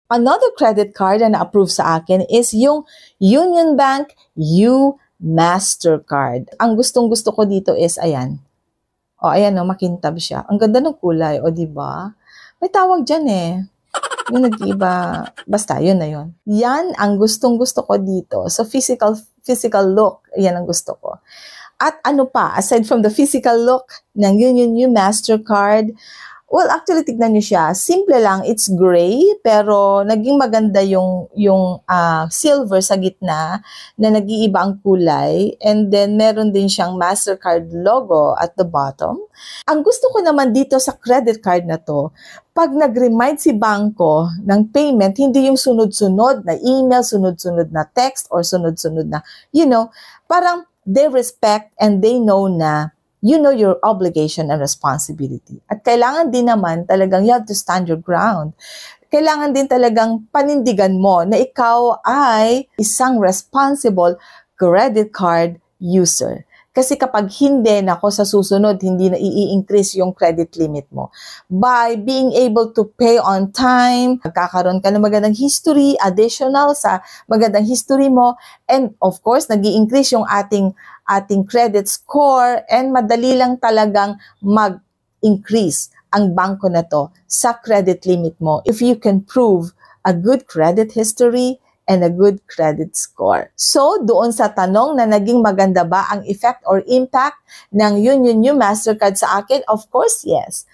Another credit card na na-approve sa akin is yung Union Bank U Mastercard. Ang gustong-gusto ko dito is, ayan. O, ayan o, makintab siya. Ang ganda ng kulay, o, diba? May tawag dyan eh. Yung nag-iba, basta, yun na yun. Yan ang gustong-gusto ko dito. So, physical look, yan ang gusto ko. At ano pa, aside from the physical look ng Union U Mastercard, well, actually, tignan niyo siya. Simple lang, it's gray, pero naging maganda yung silver sa gitna na nag-iiba ang kulay. And then, meron din siyang Mastercard logo at the bottom. Ang gusto ko naman dito sa credit card na to, pag nag-remind si bangko ng payment, hindi yung sunod-sunod na email, sunod-sunod na text, or sunod-sunod na, parang they respect and they know na you know your obligation and responsibility. At kailangan din naman talagang you have to stand your ground. Kailangan din talagang panindigan mo na ikaw ay isang responsible credit card user. Kasi kapag hindi, nako sa susunod, hindi na i-increase yung credit limit mo. By being able to pay on time, magkakaroon ka ng magandang history, additional sa magandang history mo, and of course, nag-i-increase yung ating credit score, and madali lang talagang mag-increase ang bangko na to sa credit limit mo if you can prove a good credit history and a good credit score. So, doon sa tanong na naging maganda ba ang effect or impact ng Union U Mastercard sa akin? Of course, yes.